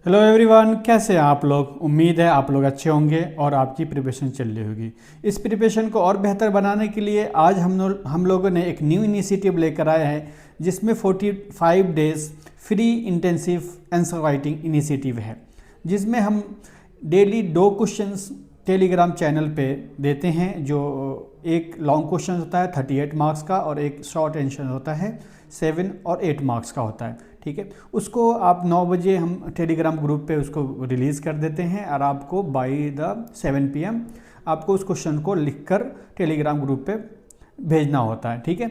Hello everyone, कैसे हैं आप लोग। उम्मीद है आप लोग अच्छे होंगे और आपकी प्रिपरेशन चल रही होगी। इस प्रिपरेशन को और बेहतर बनाने के लिए आज हम लोगों ने एक न्यू इनिशिएटिव लेकर आया है, जिसमें 45 days free intensive answer writing initiative है, जिसमें हम डेली 2 क्वेश्चंस टेलीग्राम चैनल पे देते हैं। जो एक लॉन्ग क्वेश्चन होता है 38 मार्क्स का और एक शॉर्ट आंसर होता है 7 और 8 मार्क्स का होता है। ठीक है, उसको आप 9 बजे हम टेलीग्राम ग्रुप पे उसको रिलीज़ कर देते हैं और आपको बाई द 7 PM आपको उस क्वेश्चन को लिखकर टेलीग्राम ग्रुप पे भेजना होता है। ठीक है,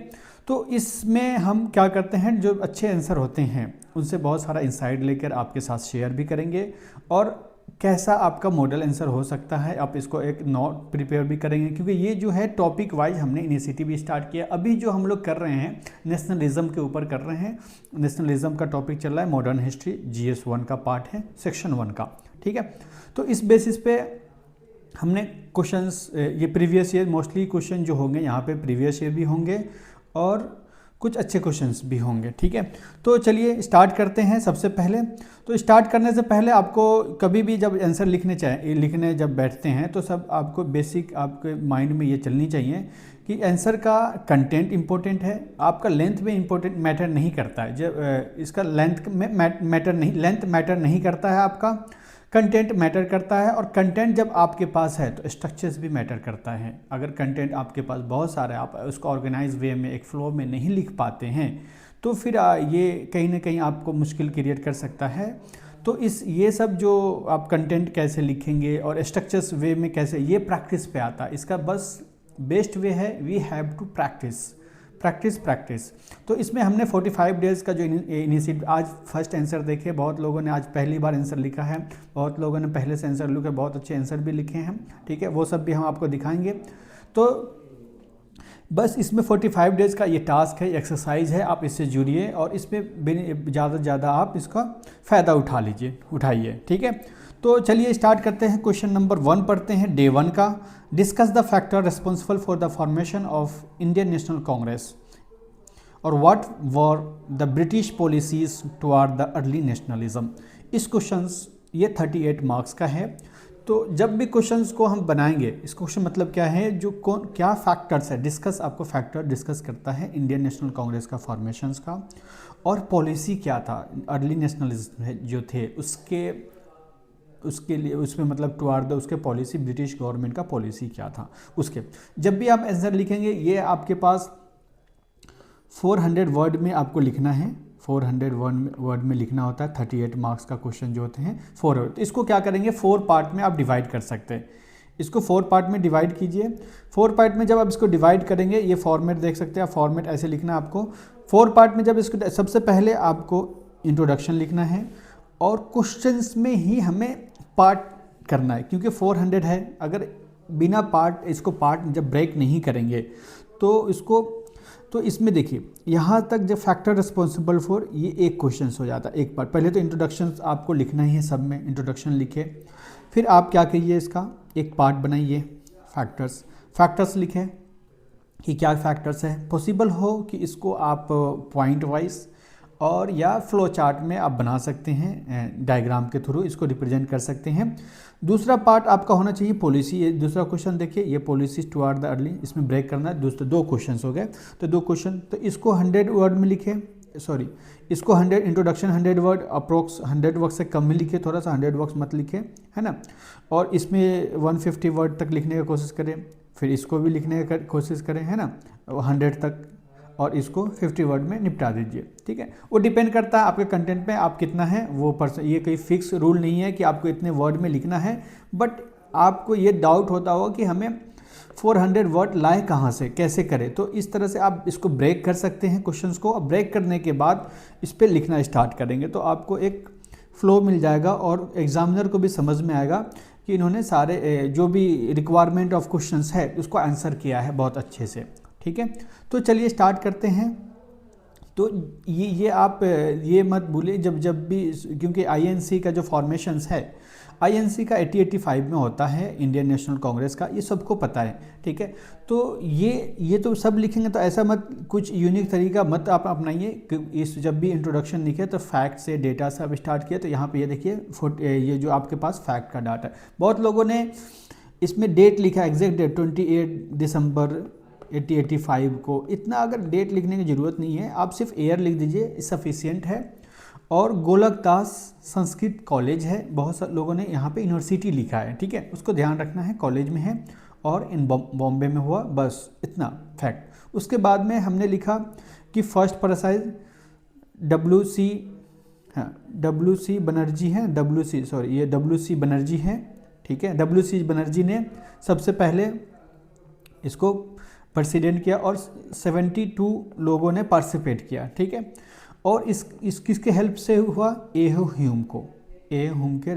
तो इसमें हम क्या करते हैं, जो अच्छे आंसर होते हैं उनसे बहुत सारा इंसाइट लेकर आपके साथ शेयर भी करेंगे और कैसा आपका मॉडल आंसर हो सकता है, आप इसको एक नोट प्रिपेयर भी करेंगे, क्योंकि ये जो है टॉपिक वाइज हमने इनिशिएटिव भी स्टार्ट किया। अभी जो हम लोग कर रहे हैं नेशनलिज्म के ऊपर कर रहे हैं। नेशनलिज्म का टॉपिक चल रहा है, मॉडर्न हिस्ट्री GS 1 का पार्ट है, सेक्शन 1 का। ठीक है, तो इस बेसिस पे हमने क्वेश्चंस, ये प्रीवियस ईयर मोस्टली क्वेश्चन जो होंगे यहाँ पे प्रीवियस ईयर भी होंगे और कुछ अच्छे क्वेश्चंस भी होंगे। ठीक है, तो चलिए स्टार्ट करते हैं। सबसे पहले तो स्टार्ट करने से पहले आपको कभी भी जब आंसर लिखने जब बैठते हैं तो सब आपको बेसिक आपके माइंड में ये चलनी चाहिए कि आंसर का कंटेंट इंपॉर्टेंट है, आपका लेंथ में इंपॉर्टेंट मैटर नहीं करता है। जब इसका लेंथ में लेंथ मैटर नहीं करता है, आपका कंटेंट मैटर करता है। और कंटेंट जब आपके पास है तो स्ट्रक्चर्स भी मैटर करता है। अगर कंटेंट आपके पास बहुत सारा है, आप उसको ऑर्गेनाइज वे में एक फ्लो में नहीं लिख पाते हैं, तो फिर ये कहीं ना कहीं आपको मुश्किल क्रिएट कर सकता है। तो ये सब जो आप कंटेंट कैसे लिखेंगे और स्ट्रक्चर्स वे में कैसे, ये प्रैक्टिस पे आता है। इसका बस बेस्ट वे है, वी हैव टू प्रैक्टिस। तो इसमें हमने 45 डेज का जो इनिशिएटिव, आज फर्स्ट आंसर देखे, बहुत लोगों ने आज पहली बार आंसर लिखा है, बहुत लोगों ने पहले से आंसर लिखे, बहुत अच्छे आंसर भी लिखे हैं। ठीक है, वो सब भी हम आपको दिखाएंगे। तो बस इसमें 45 डेज़ का ये टास्क है, एक्सरसाइज है, आप इससे जुड़िए और इसमें ज़्यादा से ज़्यादा आप इसका फ़ायदा उठाइए। ठीक है, तो चलिए स्टार्ट करते हैं। क्वेश्चन नंबर 1 पढ़ते हैं, डे 1 का। Discuss the factor responsible for the formation of Indian National Congress और what were the British policies toward the early nationalism. इस क्वेश्चंस ये 38 मार्क्स का है। तो जब भी क्वेश्चंस को हम बनाएंगे, इस क्वेश्चन मतलब क्या है, जो क्या फैक्टर्स है, डिस्कस, आपको फैक्टर डिस्कस करता है इंडियन नेशनल कांग्रेस का फॉर्मेशंस का, और पॉलिसी क्या था अर्ली नेशनलिज्म जो थे उसके लिए, उसमें मतलब टुवार्ड द उसके पॉलिसी, ब्रिटिश गवर्नमेंट का पॉलिसी क्या था उसके। जब भी आप आंसर लिखेंगे, ये आपके पास 400 वर्ड में आपको लिखना है, 400 वर्ड में लिखना होता है। 38 मार्क्स का क्वेश्चन जो होते हैं 4 वर्ड। तो इसको क्या करेंगे, 4 पार्ट में आप डिवाइड कर सकते हैं। इसको 4 पार्ट में डिवाइड कीजिए। 4 पार्ट में जब आप इसको डिवाइड करेंगे, ये फॉर्मेट देख सकते हैं, फॉर्मेट ऐसे लिखना है आपको। 4 पार्ट में जब इसको, सबसे पहले आपको इंट्रोडक्शन लिखना है और क्वेश्चंस में ही हमें पार्ट करना है, क्योंकि 400 है। अगर बिना पार्ट, इसको पार्ट जब ब्रेक नहीं करेंगे तो इसमें देखिए, यहाँ तक जब फैक्टर रिस्पॉन्सिबल फॉर, ये एक क्वेश्चन हो जाता है, एक पार्ट। पहले तो इंट्रोडक्शन आपको लिखना ही है, सब में इंट्रोडक्शन लिखे, फिर आप क्या करिए, इसका एक पार्ट बनाइए, फैक्टर्स लिखें कि क्या फैक्टर्स है। पॉसिबल हो कि इसको आप पॉइंट वाइज और या फ्लो चार्ट में आप बना सकते हैं, डायग्राम के थ्रू इसको रिप्रेजेंट कर सकते हैं। दूसरा पार्ट आपका होना चाहिए पॉलिसी। दूसरा क्वेश्चन देखिए, ये पॉलिसी टुवार्ड द अर्ली, इसमें ब्रेक करना है। दूसरे 2 क्वेश्चन हो गए, तो 2 क्वेश्चन, तो इसको 100 वर्ड में लिखे, सॉरी इसको 100 इंट्रोडक्शन 100 वर्ड, अप्रोक्स 100 वर्ड से कम में लिखे, थोड़ा सा 100 वर्ड मत लिखे, है ना। और इसमें 150 वर्ड तक लिखने की कोशिश करें, फिर इसको भी लिखने की कोशिश करें, है ना, 100 तक, और इसको 50 वर्ड में निपटा दीजिए। ठीक है, वो डिपेंड करता है आपके कंटेंट पे, आप कितना है वो ये कोई फिक्स रूल नहीं है कि आपको इतने वर्ड में लिखना है। बट आपको ये डाउट होता होगा कि हमें 400 वर्ड लाए कहाँ से, कैसे करें, तो इस तरह से आप इसको ब्रेक कर सकते हैं क्वेश्चंस को। ब्रेक करने के बाद इस पर लिखना स्टार्ट करेंगे तो आपको एक फ्लो मिल जाएगा और एग्जामिनर को भी समझ में आएगा कि इन्होंने सारे जो भी रिक्वायरमेंट ऑफ क्वेश्चंस है उसको आंसर किया है बहुत अच्छे से। ठीक है, तो चलिए स्टार्ट करते हैं। तो ये आप ये मत भूलिए जब जब भी, क्योंकि आईएनसी का जो फॉर्मेशंस है, आईएनसी का 80-85 में होता है, इंडियन नेशनल कांग्रेस का, ये सबको पता है, ठीक है। तो ये तो सब लिखेंगे तो ऐसा मत, कुछ यूनिक तरीका मत आप अपनाइए कि इस जब भी इंट्रोडक्शन लिखे तो फैक्ट से, डेटा से अब स्टार्ट किया। तो यहाँ पे ये देखिए ये जो आपके पास फैक्ट का डाटा है, बहुत लोगों ने इसमें डेट लिखा, एग्जैक्ट डेट 28 दिसंबर 80-85 को। इतना अगर डेट लिखने की ज़रूरत नहीं है, आप सिर्फ ईयर लिख दीजिए, सफिशियंट है। और गोलक दास संस्कृत कॉलेज है, बहुत सारे लोगों ने यहाँ पे यूनिवर्सिटी लिखा है, ठीक है, उसको ध्यान रखना है, कॉलेज में है और इन बॉम्बे में हुआ, बस इतना फैक्ट। उसके बाद में हमने लिखा कि फर्स्ट प्राइज WC बनर्जी है, WC बनर्जी है, ठीक है। WC बनर्जी ने सबसे पहले इसको प्रेसिडेंट किया और 72 लोगों ने पार्टिसिपेट किया, ठीक है। और इस किसके हेल्प से हुआ? एहो ह्यूम के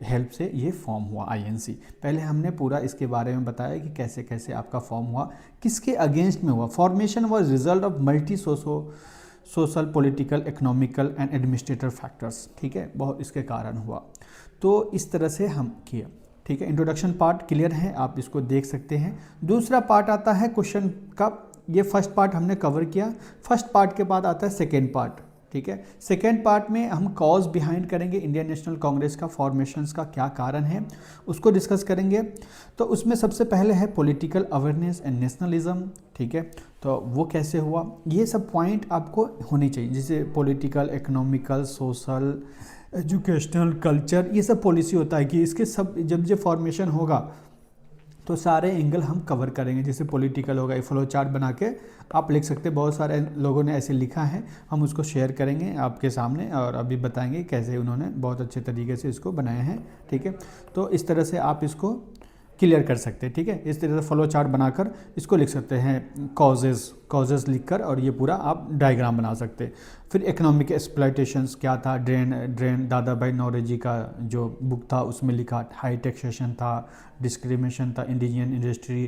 हेल्प से ये फॉर्म हुआ आईएनसी। पहले हमने पूरा इसके बारे में बताया कि कैसे कैसे आपका फॉर्म हुआ, किसके अगेंस्ट में हुआ। Formation was result of multi social, political, economical and administrative factors, ठीक है, बहुत इसके कारण हुआ। तो इस तरह से हम किया, ठीक है। इंट्रोडक्शन पार्ट क्लियर है, आप इसको देख सकते हैं। दूसरा पार्ट आता है क्वेश्चन का, ये फर्स्ट पार्ट हमने कवर किया। फर्स्ट पार्ट के बाद आता है सेकेंड पार्ट, ठीक है। सेकेंड पार्ट में हम कॉज बिहाइंड करेंगे, इंडियन नेशनल कांग्रेस का फॉर्मेशंस का क्या कारण है उसको डिस्कस करेंगे। तो उसमें सबसे पहले है पॉलिटिकल अवेयरनेस एंड नेशनलिज्म, ठीक है। तो वो कैसे हुआ, ये सब पॉइंट आपको होनी चाहिए, जैसे political, economical, social, educational, culture, ये सब पॉलिसी होता है कि इसके सब जब फॉर्मेशन होगा तो सारे एंगल हम कवर करेंगे। जैसे पॉलिटिकल होगा, ये फ्लो चार्ट बना के आप लिख सकते हैं, बहुत सारे लोगों ने ऐसे लिखा है, हम उसको शेयर करेंगे आपके सामने और अभी बताएंगे कैसे उन्होंने बहुत अच्छे तरीके से इसको बनाया है, ठीक है। तो इस तरह से आप इसको क्लियर कर सकते हैं, ठीक है। इस तरह से फ्लो चार्ट बनाकर इसको लिख सकते हैं, कॉजेज़ लिखकर, और ये पूरा आप डायग्राम बना सकते हैं। फिर इकोनॉमिक एक्सप्लॉयटेशंस क्या था, ड्रेन दादा भाई नौरोजी का जो बुक था उसमें लिखा, हाई टैक्सेशन था, डिस्क्रिमिनेशन था, इंडिजियन इंडस्ट्री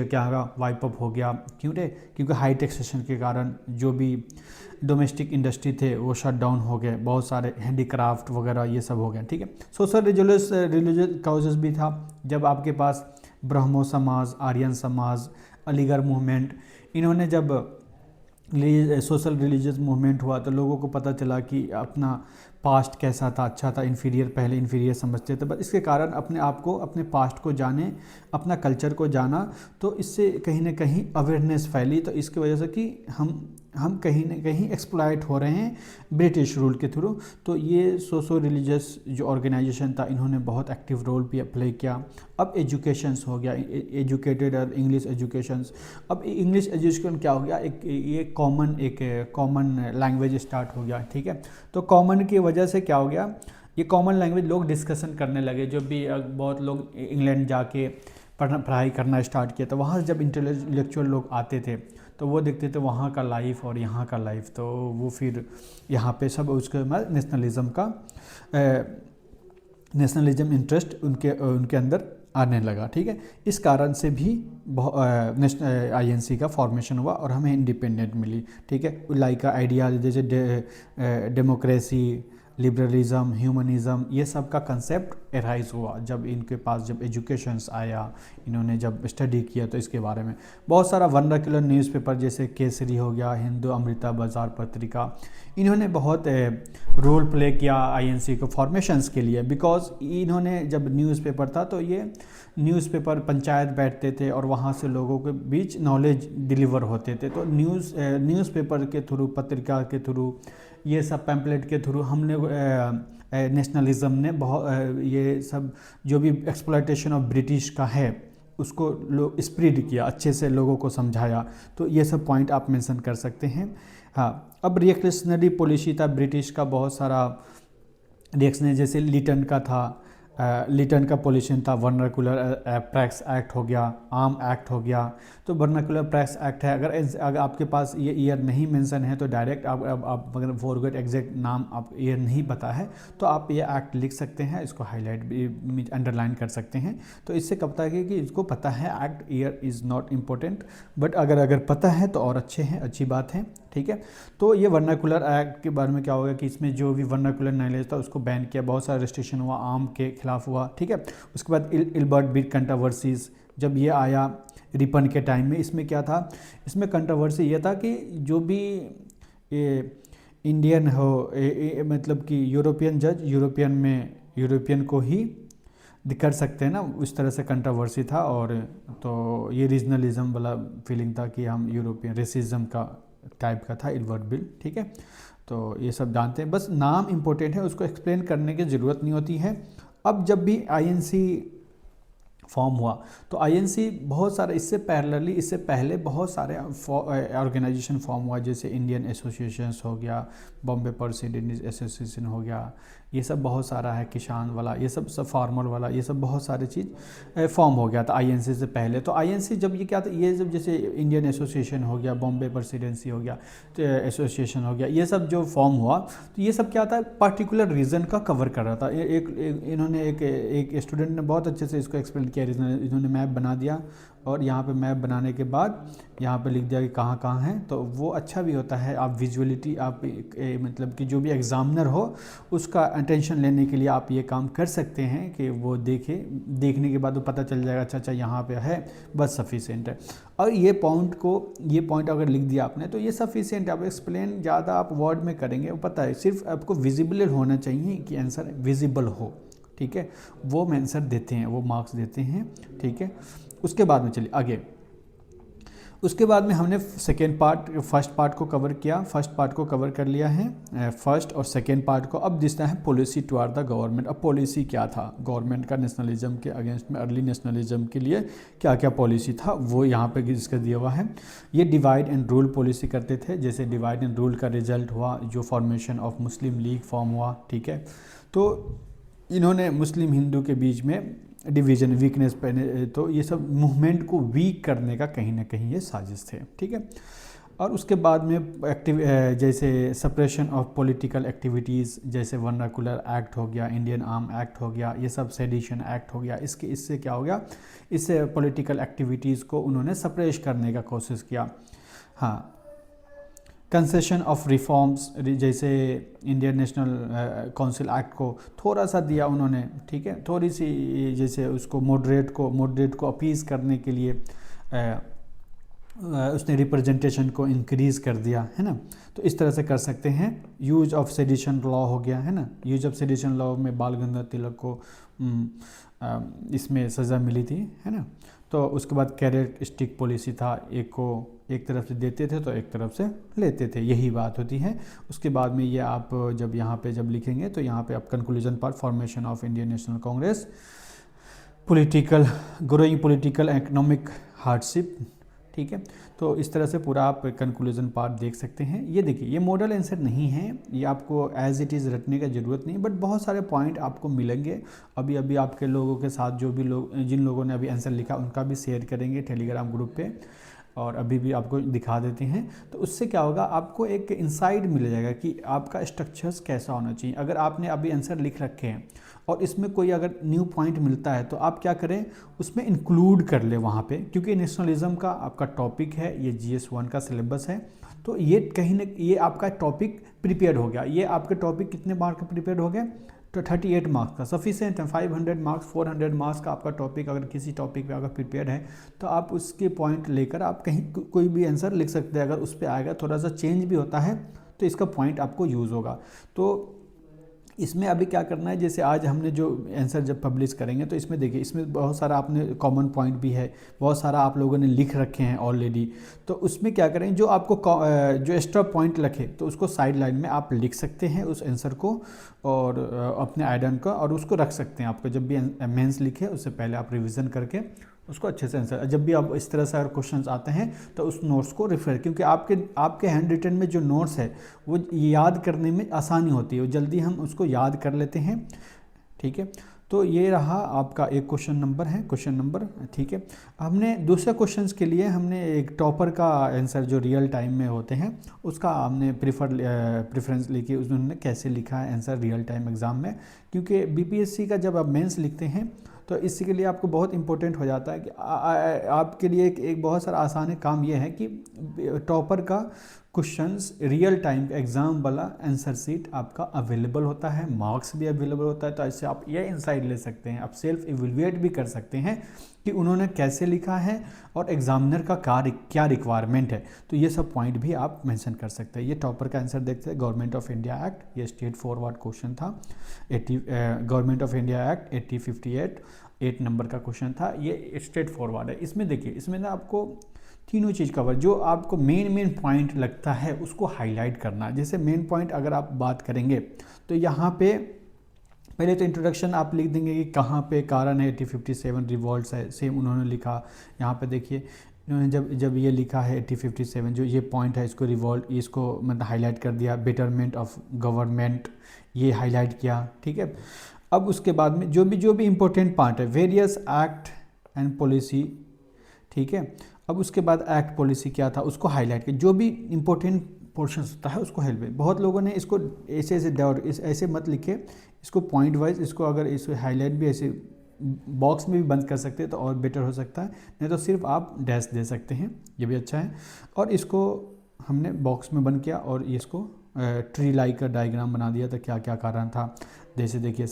क्या होगा, वाइप अप हो गया, क्योंकि हाई टैक्सेशन के कारण जो भी डोमेस्टिक इंडस्ट्री थे वो शट डाउन हो गए, बहुत सारे हैंडीक्राफ्ट वगैरह ये सब हो गए, ठीक है। सोशल रिलीजियस काउजेस भी था, जब आपके पास ब्रह्मो समाज, आर्यन समाज, अलीगढ़ मूवमेंट, इन्होंने जब सोशल रिलीजियस मूवमेंट हुआ तो लोगों को पता चला कि अपना पास्ट कैसा था, अच्छा था, इन्फीरियर, पहले इन्फीरियर समझते थे, बस इसके कारण अपने आप को, अपने पास्ट को जाने, अपना कल्चर को जाना, तो इससे कहीं ना कहीं अवेयरनेस फैली। तो इसकी वजह से कि हम कहीं ना कहीं एक्सप्लॉइट हो रहे हैं ब्रिटिश रूल के थ्रू। तो ये सोशो रिलीजियस जो ऑर्गेनाइजेशन था, इन्होंने बहुत एक्टिव रोल भी प्ले किया। अब एजुकेशंस हो गया, एजुकेटेड और इंग्लिश एजुकेशंस। अब इंग्लिश एजुकेशन क्या हो गया, एक कॉमन लैंग्वेज स्टार्ट हो गया, ठीक है। तो कॉमन की वजह से क्या हो गया, ये कॉमन लैंग्वेज लोग डिस्कशन करने लगे। जो भी बहुत लोग इंग्लैंड जाके पढ़ाई करना स्टार्ट किया, तो वहाँ से जब इंटेलेक्चुअल लोग आते थे तो वो देखते थे वहाँ का लाइफ और यहाँ का लाइफ, तो वो फिर यहाँ पे सब उसके बाद नेशनलिज्म इंटरेस्ट उनके अंदर आने लगा, ठीक है। इस कारण से भी आईएनसी का फॉर्मेशन हुआ और हमें इंडिपेंडेंट मिली, ठीक है। लाइक आइडिया जैसे डेमोक्रेसी, लिबरलिज्म, ह्यूमनिज्म, ये सब का कंसेप्ट एराइज हुआ जब इनके पास जब एजुकेशंस आया, इन्होंने जब स्टडी किया। तो इसके बारे में बहुत सारा वर्नाक्युलर न्यूज़पेपर जैसे केसरी हो गया, हिंदू अमृता बाजार पत्रिका, इन्होंने बहुत रोल प्ले किया आईएनसी को फॉर्मेशंस के लिए। बिकॉज इन्होंने जब न्यूज़पेपर था तो ये न्यूज़पेपर पंचायत बैठते थे और वहाँ से लोगों के बीच नॉलेज डिलीवर होते थे। तो न्यूज़पेपर के थ्रू, पत्रिका के थ्रू, ये सब पैम्पलेट के थ्रू हमने नेशनलिज्म ने बहुत ये सब जो भी एक्सप्लॉयटेशन ऑफ ब्रिटिश का है उसको लोग स्प्रेड किया, अच्छे से लोगों को समझाया। तो ये सब पॉइंट आप मेंशन कर सकते हैं। हाँ, अब रिएक्शनरी पॉलिसी था ब्रिटिश का, बहुत सारा रिएक्शन जैसे लिटन का था, लिटन का पॉल्यूशन था, वर्नाकुलर प्रैक्टिस एक्ट हो गया, आर्म एक्ट हो गया। तो वर्नाकुलर प्रैक्टिस एक्ट है, अगर आपके पास ये ईयर नहीं मेंशन है तो डायरेक्ट आप अगर फॉरगेट एग्जैक्ट नाम आप ईयर नहीं पता है तो आप ये एक्ट लिख सकते हैं, इसको हाईलाइट भी अंडरलाइन कर सकते हैं। तो इससे कब तक है कि इसको पता है, act year is not important, but अगर पता है तो और अच्छे हैं, अच्छी बात है, ठीक है। तो ये वर्नाकुलर एक्ट के बारे में क्या होगा कि इसमें जो भी वर्नाकुलर नॉलेज था उसको बैन किया, बहुत सारा रेस्ट्रिक्शन हुआ, आर्म के खिलाफ हुआ, ठीक है। उसके बाद इल्बर्ट बीट कंट्रोवर्सीज जब ये आया रिपन के टाइम में, इसमें क्या था, इसमें कंट्रोवर्सी ये था कि जो भी ये इंडियन हो मतलब कि यूरोपियन जज यूरोपियन को ही कर सकते हैं ना, उस तरह से कंट्रोवर्सी था। और तो ये रीजनलिज्म वाला फीलिंग था कि हम यूरोपियन रेसिज्म का टाइप का था इल्बर्ट बिल, ठीक है। तो ये सब जानते हैं, बस नाम इम्पोर्टेंट है, उसको एक्सप्लेन करने की ज़रूरत नहीं होती है। अब जब भी आईएनसी फॉर्म हुआ तो आईएनसी बहुत सारे इससे पहले बहुत सारे ऑर्गेनाइजेशन फॉर्म हुआ, जैसे इंडियन एसोसिएशंस हो गया, बॉम्बे पर्सिडेंट एसोसिएशन हो गया, ये सब बहुत सारा है, किसान वाला, ये सब फार्मर वाला, ये सब बहुत सारी चीज़ फॉर्म हो गया था आईएनसी से पहले। तो आईएनसी जब ये क्या था, ये जब जैसे इंडियन एसोसिएशन हो गया, बॉम्बे प्रेसिडेंसी हो गया, तो एसोसिएशन हो गया, ये सब जो फॉर्म हुआ तो ये सब क्या था, पर्टिकुलर रीजन का कवर कर रहा था। इन्होंने एक स्टूडेंट ने बहुत अच्छे से इसको एक्सप्लेन किया, इन्होंने मैप बना दिया और यहाँ पे मैप बनाने के बाद यहाँ पे लिख दिया कि कहाँ कहाँ है, तो वो अच्छा भी होता है। आप विजुअलिटी आप मतलब कि जो भी एग्जामिनर हो उसका अटेंशन लेने के लिए आप ये काम कर सकते हैं कि वो देखने के बाद वो पता चल जाएगा, अच्छा यहाँ पे है, बस सफिशिएंट है। और ये पॉइंट अगर लिख दिया आपने तो ये सफिशिएंट है। आप एक्सप्लेन ज़्यादा आप वर्ड में करेंगे, वो पता है, सिर्फ आपको विजिबल होना चाहिए कि आंसर विजिबल हो, ठीक है, वो आंसर देते हैं, वो मार्क्स देते हैं, ठीक है। उसके बाद में चलिए आगे, उसके बाद में हमने फर्स्ट पार्ट को कवर किया, फर्स्ट पार्ट को कवर कर लिया है, फर्स्ट और सेकेंड पार्ट को। अब दिखता है पॉलिसी टुवार्ड द गवर्नमेंट। अब पॉलिसी क्या था गवर्नमेंट का नेशनलिज्म के अगेंस्ट में, अर्ली नेशनलिज्म के लिए क्या क्या पॉलिसी था वो यहाँ पे इसका दिया हुआ है। ये डिवाइड एंड रूल पॉलिसी करते थे, जैसे डिवाइड एंड रूल का रिजल्ट हुआ जो formation of Muslim league form हुआ, ठीक है। तो इन्होंने मुस्लिम हिंदू के बीच में डिवीज़न वीकनेस पहने, तो ये सब मूवमेंट को वीक करने का कहीं ना कहीं ये साजिश थे, ठीक है। और उसके बाद में जैसे सप्रेशन ऑफ पॉलिटिकल एक्टिविटीज़, जैसे वर्नाकुलर एक्ट हो गया, इंडियन आर्म एक्ट हो गया, ये सब सेडिशन एक्ट हो गया, इससे क्या हो गया, इससे पॉलिटिकल एक्टिविटीज़ को उन्होंने सप्रेश करने का कोशिश किया। हाँ, कंसेशन ऑफ रिफॉर्म्स, जैसे इंडियन नेशनल काउंसिल एक्ट को थोड़ा सा दिया उन्होंने, ठीक है, थोड़ी सी, जैसे उसको मॉडरेट को अपीज़ करने के लिए उसने रिप्रेजेंटेशन को इंक्रीज़ कर दिया, है ना। तो इस तरह से कर सकते हैं। यूज ऑफ सेडिशन लॉ हो गया, है ना, यूज ऑफ सेडिशन लॉ में बाल गंगाधर तिलक को इसमें सज़ा मिली थी, है ना। तो उसके बाद कैरेट स्टिक पॉलिसी था, एक तरफ से देते थे तो एक तरफ से लेते थे, यही बात होती है। उसके बाद में ये आप जब यहाँ पे लिखेंगे तो यहाँ पे आप conclusion part, formation of Indian National Congress, growing political economic hardship, ठीक है। तो इस तरह से पूरा आप कंक्लूजन पार्ट देख सकते हैं। ये देखिए, ये मॉडल आंसर नहीं है, ये आपको एज इट इज़ रटने का ज़रूरत नहीं, बट बहुत सारे पॉइंट आपको मिलेंगे। अभी आपके लोगों के साथ जिन लोगों ने अभी आंसर लिखा उनका भी शेयर करेंगे टेलीग्राम ग्रुप पे, और अभी भी आपको दिखा देते हैं। तो उससे क्या होगा, आपको एक इंसाइट मिल जाएगा कि आपका स्ट्रक्चर्स कैसा होना चाहिए। अगर आपने अभी आंसर लिख रखे हैं और इसमें कोई अगर न्यू पॉइंट मिलता है तो आप क्या करें, उसमें इंक्लूड कर ले वहाँ पे, क्योंकि नेशनलिज्म का आपका टॉपिक है, ये GS1 का सिलेबस है। तो ये कहीं ना ये आपका टॉपिक प्रिपेयर हो गया। ये आपके टॉपिक कितने मार्क का प्रिपेयर हो गए, तो 38 मार्क्स का सफिशिएंट है। 500 मार्क्स 400 मार्क्स का आपका टॉपिक, अगर किसी टॉपिक पे अगर प्रिपेयर है तो आप उसके पॉइंट लेकर आप कहीं कोई भी आंसर लिख सकते हैं। अगर उस पर आएगा, थोड़ा सा चेंज भी होता है तो इसका पॉइंट आपको यूज़ होगा। तो इसमें अभी क्या करना है, जैसे आज हमने जो आंसर जब पब्लिश करेंगे तो इसमें देखिए, इसमें बहुत सारा आपने कॉमन पॉइंट भी है, बहुत सारा आप लोगों ने लिख रखे हैं ऑलरेडी। तो उसमें क्या करें, जो आपको जो एक्स्ट्रा पॉइंट रखे तो उसको साइड लाइन में आप लिख सकते हैं उस आंसर को, और अपने आइडन का, और उसको रख सकते हैं। आपको जब भी मेंस लिखे उससे पहले आप रिविज़न करके उसको अच्छे से आंसर, जब भी आप इस तरह से अगर क्वेश्चंस आते हैं तो उस नोट्स को रेफर, क्योंकि आपके हैंड रिटन में जो नोट्स है वो याद करने में आसानी होती है, जल्दी हम उसको याद कर लेते हैं, ठीक है। तो ये रहा आपका एक क्वेश्चन नंबर है, क्वेश्चन नंबर, ठीक है। हमने दूसरे क्वेश्चंस के लिए हमने एक टॉपर का आंसर जो रियल टाइम में होते हैं उसका हमने प्रेफरेंस लेके उन्होंने कैसे लिखा है आंसर रियल टाइम एग्ज़ाम में, क्योंकि बीपीएससी का जब आप मेंस लिखते हैं तो इसी के लिए आपको बहुत इंपॉर्टेंट हो जाता है कि आपके लिए एक बहुत सारा आसान काम यह है कि टॉपर का क्वेश्चंस रियल टाइम एग्ज़ाम वाला आंसर सीट आपका अवेलेबल होता है, मार्क्स भी अवेलेबल होता है। तो ऐसे आप ये इंसाइट ले सकते हैं, आप सेल्फ इवेलुएट भी कर सकते हैं कि उन्होंने कैसे लिखा है और एग्जामिनर का क्या रिक्वायरमेंट है। तो ये सब पॉइंट भी आप मेंशन कर सकते हैं। ये टॉपर का आंसर देखते हैं, गवर्नमेंट ऑफ इंडिया एक्ट, ये स्ट्रेट फॉरवर्ड क्वेश्चन था। Government of India act 8058 8 number का क्वेश्चन था, ये स्ट्रेट फॉरवर्ड है। इसमें देखिए, इसमें ना आपको तीनों चीज़ कवर, जो आपको मेन पॉइंट लगता है उसको हाईलाइट करना। जैसे मेन पॉइंट अगर आप बात करेंगे तो यहाँ पे पहले तो इंट्रोडक्शन आप लिख देंगे कि कहाँ पे कारण है 8057 रिवॉल्ट्स है, सेम उन्होंने लिखा। यहाँ पे देखिए इन्होंने जब ये लिखा है 8057 जो ये पॉइंट है इसको रिवॉल्ट, इसको मतलब हाईलाइट कर दिया। बेटरमेंट ऑफ गवर्नमेंट ये हाईलाइट किया, ठीक है। अब उसके बाद में जो भी इम्पोर्टेंट पार्ट है, वेरियस एक्ट एंड पॉलिसी, ठीक है। अब उसके बाद एक्ट पॉलिसी क्या था उसको हाईलाइट किया, जो भी इम्पोर्टेंट पोर्शन होता है उसको हेल्प है। बहुत लोगों ने इसको ऐसे डाउट ऐसे मत लिखे, इसको पॉइंट वाइज, इसको अगर इसको हाईलाइट भी ऐसे बॉक्स में भी बंद कर सकते हैं तो और बेटर हो सकता है, नहीं तो सिर्फ आप डैश दे सकते हैं, ये भी अच्छा है। और इसको हमने बॉक्स में बंद किया और इसको ट्री लाइक का डायग्राम बना दिया था, क्या क्या कारण था। जैसे देखिए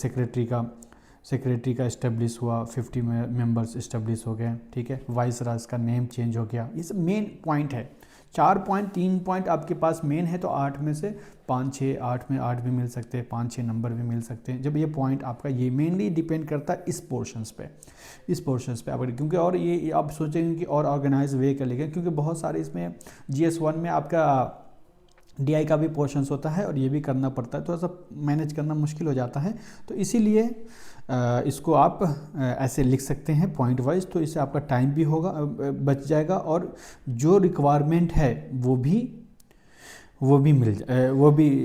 सेक्रेटरी का इस्टेब्लिश हुआ, 50 मेंबर्स इस्टेब्लिश हो गए, ठीक है। वाइस राज का नेम चेंज हो गया, ये सब मेन पॉइंट है। 4 पॉइंट 3 पॉइंट आपके पास मेन है तो 8 में से 5 6 8 में 8 भी मिल सकते हैं, 5 6 नंबर भी मिल सकते हैं। जब ये पॉइंट आपका ये मेनली डिपेंड करता है इस पोर्शंस पे आप, क्योंकि और ये आप सोचेंगे कि और ऑर्गेनाइज वे कर लेंगे, क्योंकि बहुत सारे इसमें GS1 में आपका DI का भी पोर्शंस होता है और ये भी करना पड़ता है, थोड़ा सा मैनेज करना मुश्किल हो जाता है। तो इसीलिए इसको आप ऐसे लिख सकते हैं पॉइंट वाइज, तो इससे आपका टाइम भी होगा बच जाएगा और जो रिक्वायरमेंट है वो भी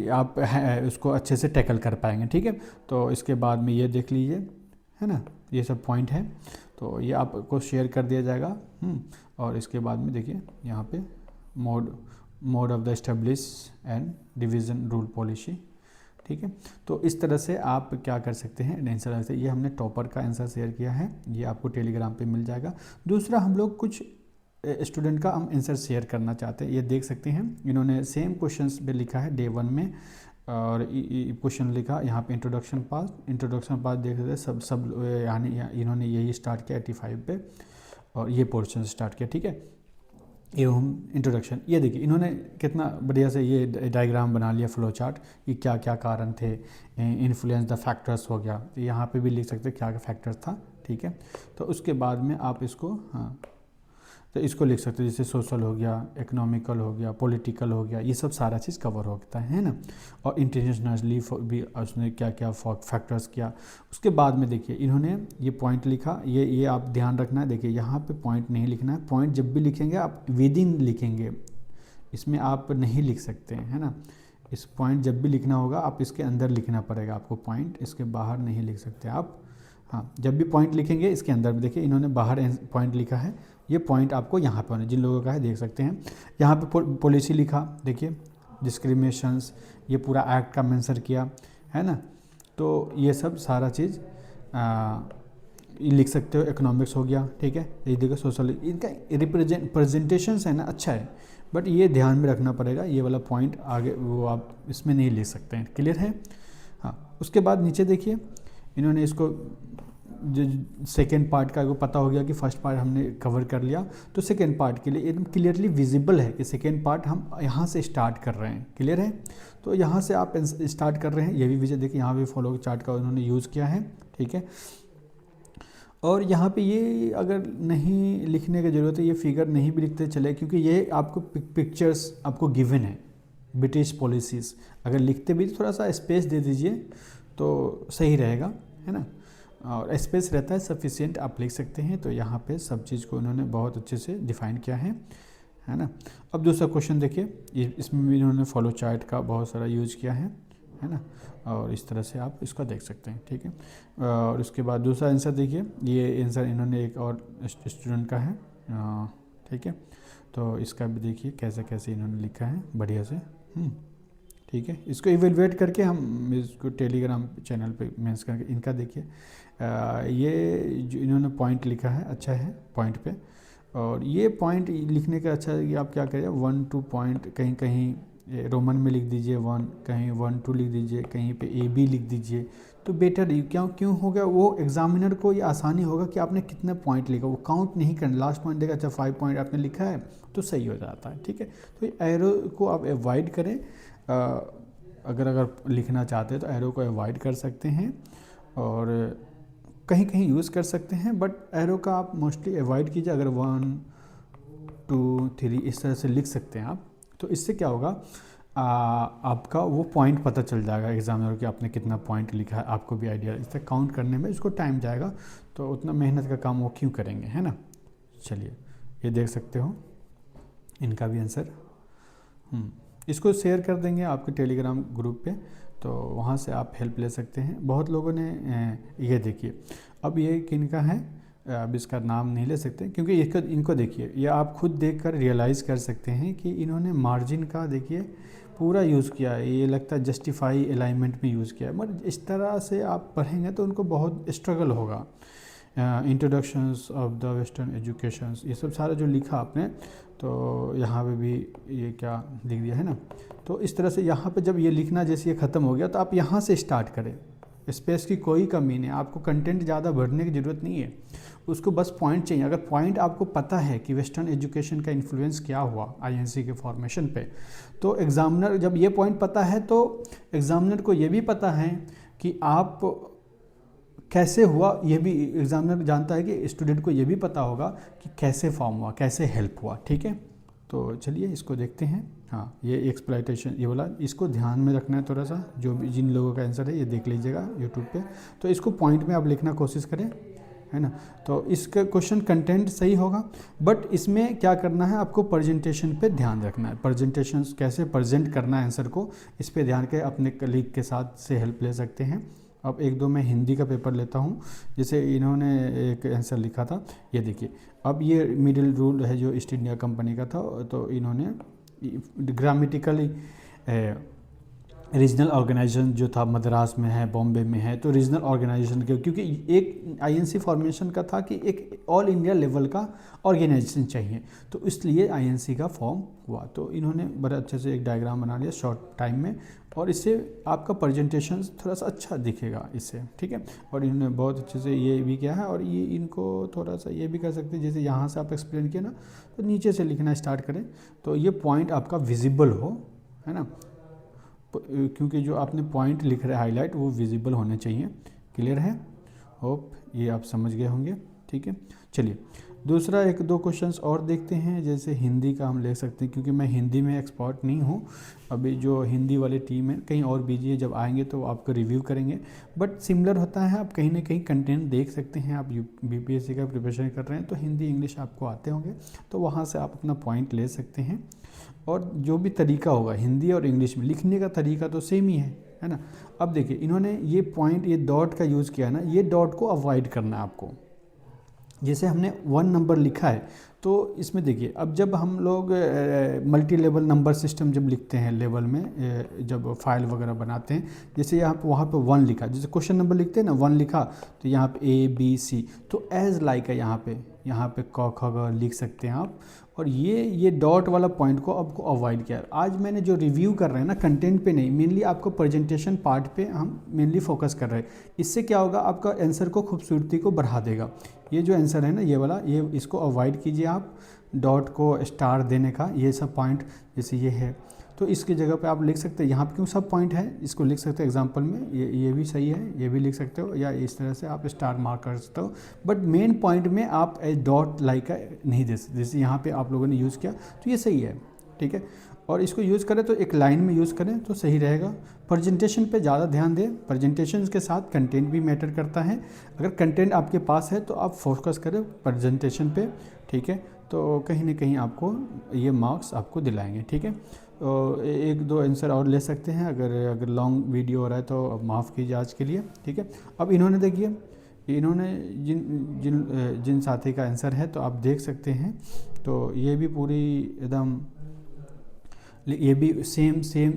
आप उसको अच्छे से टैकल कर पाएंगे, ठीक है। तो इसके बाद में ये देख लीजिए, है ना, ये सब पॉइंट है, तो ये आपको शेयर कर दिया जाएगा। और इसके बाद में देखिए यहाँ पे mode of the establish and division rule policy, ठीक है। तो इस तरह से आप क्या कर सकते हैं आंसर से। ये हमने टॉपर का आंसर शेयर किया है, ये आपको टेलीग्राम पे मिल जाएगा। दूसरा हम लोग कुछ स्टूडेंट का हम आंसर शेयर करना चाहते हैं, ये देख सकते हैं। इन्होंने सेम क्वेश्चंस पे लिखा है डे 1 में, और क्वेश्चन लिखा यहाँ पे इंट्रोडक्शन पास देख सकते हैं। सब यानी इन्होंने यही स्टार्ट किया 85 पे और ये पोर्शन स्टार्ट किया, ठीक है। एवं इंट्रोडक्शन, ये देखिए इन्होंने कितना बढ़िया से ये डायग्राम बना लिया, फ्लो चार्ट, कि क्या क्या कारण थे, इन्फ्लुएंस द फैक्टर्स हो गया, तो यहाँ पे भी लिख सकते हैं क्या क्या फैक्टर्स था, ठीक है। तो उसके बाद में आप इसको तो इसको लिख सकते हैं, जैसे सोशल हो गया, इकोनॉमिकल हो गया, पॉलिटिकल हो गया, ये सब सारा चीज़ कवर होता है ना। और इंटरनेशनली भी उसने क्या क्या फैक्टर्स किया। उसके बाद में देखिए इन्होंने ये पॉइंट लिखा, ये आप ध्यान रखना है। देखिए यहाँ पे पॉइंट नहीं लिखना है, पॉइंट जब भी लिखेंगे आप विद इन लिखेंगे, इसमें आप नहीं लिख सकते हैं, है ना। इस पॉइंट जब भी लिखना होगा आप इसके अंदर लिखना पड़ेगा आपको पॉइंट, इसके बाहर नहीं लिख सकते आप। हाँ, जब भी पॉइंट लिखेंगे इसके अंदर भी देखिए इन्होंने बाहर पॉइंट लिखा है, ये पॉइंट आपको यहाँ पे होना, जिन लोगों का है देख सकते हैं। यहाँ पे पॉलिसी लिखा, देखिए डिस्क्रिमिनेशंस, ये पूरा एक्ट का मेंशन किया है ना। तो ये सब सारा चीज़ लिख सकते हो। इकोनॉमिक्स हो गया, ठीक है। ये देखो सोशल, इनका प्रेजेंटेशन है ना अच्छा है, बट ये ध्यान में रखना पड़ेगा, ये वाला पॉइंट आगे वो आप इसमें नहीं ले सकते हैं, क्लियर है। हाँ, उसके बाद नीचे देखिए इन्होंने इसको जो सेकेंड पार्ट का, को पता हो गया कि फर्स्ट पार्ट हमने कवर कर लिया, तो सेकेंड पार्ट के लिए एकदम क्लियरली विजिबल है कि सेकेंड पार्ट हम यहाँ से स्टार्ट कर रहे हैं, क्लियर है। तो यहाँ से आप स्टार्ट कर रहे हैं, ये भी विजय देखिए यहाँ भी फॉलो चार्ट का उन्होंने यूज़ किया है, ठीक है। और यहाँ पे ये अगर नहीं लिखने की ज़रूरत है, ये फिगर नहीं भी लिखते चले, क्योंकि ये आपको पिक्चर्स आपको गिवन है ब्रिटिश पॉलिसीज़, अगर लिखते भी थोड़ा सा स्पेस दे दीजिए तो सही रहेगा, है ना। और स्पेस रहता है सफिशिएंट, आप लिख सकते हैं। तो यहाँ पे सब चीज़ को उन्होंने बहुत अच्छे से डिफाइन किया है ना। अब दूसरा क्वेश्चन देखिए, इसमें भी इन्होंने फॉलो चार्ट का बहुत सारा यूज़ किया है, है ना। और इस तरह से आप इसको देख सकते हैं, ठीक है। और उसके बाद दूसरा आंसर देखिए, ये आंसर इन्होंने एक और स्टूडेंट का है, ठीक है। तो इसका भी देखिए कैसे कैसे इन्होंने लिखा है बढ़िया से, ठीक है। इसको इवेलुएट करके हम इसको टेलीग्राम चैनल पे मेंशन करके इनका देखिए, ये जो इन्होंने पॉइंट लिखा है अच्छा है पॉइंट पे। और ये पॉइंट लिखने का अच्छा है कि आप क्या करिए 1 2 पॉइंट कहीं कहीं रोमन में लिख दीजिए 1, कहीं 1 2 लिख दीजिए, कहीं पे AB लिख दीजिए, तो बेटर क्यों होगा, वो एग्जामिनर को ये आसानी होगा कि आपने कितने पॉइंट लिखा, वो काउंट नहीं करना, लास्ट पॉइंट देखा अच्छा 5 पॉइंट आपने लिखा है तो सही हो जाता है, ठीक है। तो एरो को आप अवॉइड करें, अगर लिखना चाहते हैं तो एरो को अवॉइड कर सकते हैं और कहीं कहीं यूज़ कर सकते हैं, बट एरो का आप मोस्टली अवॉइड कीजिए। अगर 1 2 3 इस तरह से लिख सकते हैं आप, तो इससे क्या होगा, आपका वो पॉइंट पता चल जाएगा एग्जामिनर कि आपने कितना पॉइंट लिखा है, आपको भी आइडिया, इससे काउंट करने में इसको टाइम जाएगा, तो उतना मेहनत का काम वो क्यों करेंगे, है ना। चलिए ये देख सकते हो इनका भी आंसर, इसको शेयर कर देंगे आपके टेलीग्राम ग्रुप पे, तो वहाँ से आप हेल्प ले सकते हैं। बहुत लोगों ने ये देखिए, अब ये किनका है, अब इसका नाम नहीं ले सकते क्योंकि इनको देखिए, ये आप खुद देखकर रियलाइज़ कर सकते हैं कि इन्होंने मार्जिन का देखिए पूरा यूज़ किया है, ये लगता है जस्टिफाई अलाइनमेंट में यूज़ किया है, मगर इस तरह से आप पढ़ेंगे तो उनको बहुत स्ट्रगल होगा। Introductions of the western educations, ये सब सारा जो लिखा आपने, तो यहाँ पे भी ये क्या लिख दिया है ना, तो इस तरह से यहाँ पे जब ये लिखना जैसे ये ख़त्म हो गया तो आप यहाँ से स्टार्ट करें, स्पेस की कोई कमी नहीं, आपको कंटेंट ज़्यादा भरने की ज़रूरत नहीं है, उसको बस पॉइंट चाहिए। अगर पॉइंट आपको पता है कि वेस्टर्न एजुकेशन का इन्फ्लुएंस क्या हुआ आईएनसी के फॉर्मेशन पे, तो एग्ज़ामिनर जब ये पॉइंट पता है तो एग्ज़ामिनर को ये भी पता है कि आप कैसे हुआ, ये भी एग्ज़ामिनर जानता है कि स्टूडेंट को ये भी पता होगा कि कैसे फॉर्म हुआ, कैसे हेल्प हुआ, ठीक है। तो चलिए इसको देखते हैं। हाँ, ये एक्सप्लॉइटेशन ये वाला, इसको ध्यान में रखना है थोड़ा सा, जो भी जिन लोगों का आंसर है ये देख लीजिएगा यूट्यूब पे, तो इसको पॉइंट में आप लिखना कोशिश करें, है ना। तो इसका क्वेश्चन कंटेंट सही होगा, बट इसमें क्या करना है, आपको प्रेजेंटेशन पे ध्यान रखना है, प्रेजेंटेशन कैसे प्रेजेंट करना है आंसर को, इस पे ध्यान के अपने कलीग के साथ से हेल्प ले सकते हैं। अब एक दो मैं हिंदी का पेपर लेता हूँ, जैसे इन्होंने एक आंसर लिखा था, ये देखिए, अब ये मिडिल रूल है जो ईस्ट इंडिया कंपनी का था, तो इन्होंने ग्रामेटिकली रीजनल ऑर्गेनाइजेशन जो था मद्रास में है, बॉम्बे में है, तो रीजनल ऑर्गेनाइजेशन के, क्योंकि एक आईएनसी फॉर्मेशन का था कि एक ऑल इंडिया लेवल का ऑर्गेनाइजेशन चाहिए, तो इसलिए आईएनसी का फॉर्म हुआ। तो इन्होंने बड़े अच्छे से एक डायग्राम बना लिया शॉर्ट टाइम में, और इससे आपका प्रेजेंटेशन थोड़ा सा अच्छा दिखेगा इससे, ठीक है। और इन्होंने बहुत अच्छे से ये भी किया है, और ये इनको थोड़ा सा ये भी कर सकते हैं, जैसे यहाँ से आप एक्सप्लेन किया ना, तो नीचे से लिखना स्टार्ट करें तो ये पॉइंट आपका विजिबल हो, है ना, क्योंकि जो आपने पॉइंट लिख रहे हैं हाईलाइट वो विजिबल होने चाहिए। क्लियर है, होप ये आप समझ गए होंगे, ठीक है। चलिए दूसरा एक दो क्वेश्चंस और देखते हैं, जैसे हिंदी का हम ले सकते हैं, क्योंकि मैं हिंदी में एक्सपर्ट नहीं हूँ, अभी जो हिंदी वाली टीम है कहीं और बिजी है, जब आएंगे तो आपको रिव्यू करेंगे, बट सिमिलर होता है, आप कहीं ना कहीं कंटेंट देख सकते हैं। आप बीपीएससी का प्रिपरेशन कर रहे हैं तो हिंदी इंग्लिश आपको आते होंगे, तो वहाँ से आप अपना पॉइंट ले सकते हैं। और जो भी तरीका होगा हिंदी और इंग्लिश में लिखने का तरीका तो सेम ही है ना। अब देखिए इन्होंने ये पॉइंट, ये डॉट का यूज़ किया ना, ये डॉट को अवॉइड करना है आपको। जैसे हमने 1 नंबर लिखा है, तो इसमें देखिए, अब जब हम लोग मल्टी लेवल नंबर सिस्टम जब लिखते हैं लेवल में, जब फाइल वगैरह बनाते हैं, जैसे यहाँ पे वहाँ पे 1 लिखा, जैसे क्वेश्चन नंबर लिखते हैं ना 1 लिखा, तो यहाँ पे ABC, तो एज लाइक है, यहाँ पे क ख ग लिख सकते हैं आप। और ये डॉट वाला पॉइंट को आपको अवॉइड किया। आज मैंने जो रिव्यू कर रहे हैं ना, कंटेंट पे नहीं, मेनली आपको प्रेजेंटेशन पार्ट पे हम मेनली फोकस कर रहे हैं। इससे क्या होगा, आपका आंसर को खूबसूरती को बढ़ा देगा। ये जो आंसर है ना ये वाला, ये इसको अवॉइड कीजिए आप, डॉट को स्टार देने का, ये सब पॉइंट जैसे ये है, तो इसकी जगह पे आप लिख सकते हैं, यहाँ पे क्यों सब पॉइंट है, इसको लिख सकते हैं एग्जांपल में, ये भी सही है, ये भी लिख सकते हो, या इस तरह से आप स्टार मार्क कर सकते हो, बट मेन पॉइंट में आप डॉट लाइक का नहीं दे सकते, जैसे यहाँ पे आप लोगों ने यूज़ किया तो ये सही है, ठीक है। और इसको यूज़ करें तो एक लाइन में यूज़ करें तो सही रहेगा। प्रेजेंटेशन पे ज़्यादा ध्यान दें, प्रेजेंटेशन के साथ कंटेंट भी मैटर करता है। अगर कंटेंट आपके पास है तो आप फोकस करें प्रेजेंटेशन पे, ठीक है, तो कहीं ना कहीं आपको ये मार्क्स आपको दिलाएंगे, ठीक है। एक दो आंसर और ले सकते हैं, अगर लॉन्ग वीडियो हो रहा है तो माफ़ कीजिए आज के लिए, ठीक है। अब इन्होंने देखिए, इन्होंने जिन साथी का आंसर है तो आप देख सकते हैं, तो ये भी पूरी एकदम, ये भी सेम सेम,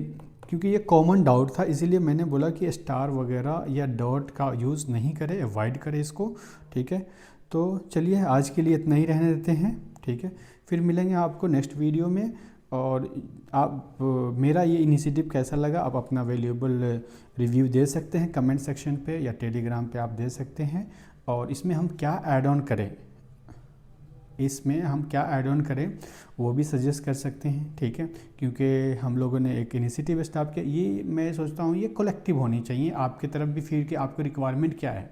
क्योंकि ये कॉमन डाउट था इसीलिए मैंने बोला कि स्टार वगैरह या डॉट का यूज़ नहीं करें, अवॉइड करें इसको, ठीक है। तो चलिए आज के लिए इतना ही रहने देते हैं, ठीक है। फिर मिलेंगे आपको नेक्स्ट वीडियो में। और आप मेरा ये इनिशिएटिव कैसा लगा आप अपना वैल्यूएबल रिव्यू दे सकते हैं कमेंट सेक्शन पे या टेलीग्राम पे आप दे सकते हैं। और इसमें हम क्या ऐड ऑन करें, वो भी सजेस्ट कर सकते हैं, ठीक है। क्योंकि हम लोगों ने एक इनिशिएटिव स्टार्ट किया, ये मैं सोचता हूँ ये कलेक्टिव होनी चाहिए, आपकी तरफ भी फिर कि आपकी रिक्वायरमेंट क्या है,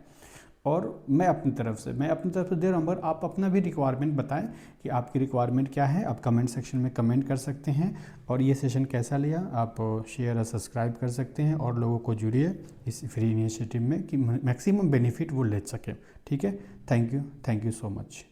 और मैं अपनी तरफ से दे रहा हूँ, पर आप अपना भी रिक्वायरमेंट बताएं कि आपकी रिक्वायरमेंट क्या है। आप कमेंट सेक्शन में कमेंट कर सकते हैं। और ये सेशन कैसा लिया आप शेयर और सब्सक्राइब कर सकते हैं, और लोगों को जुड़िए इस फ्री इनिशिएटिव में कि मैक्सिमम बेनिफिट वो ले सके, ठीक है। Thank you so much.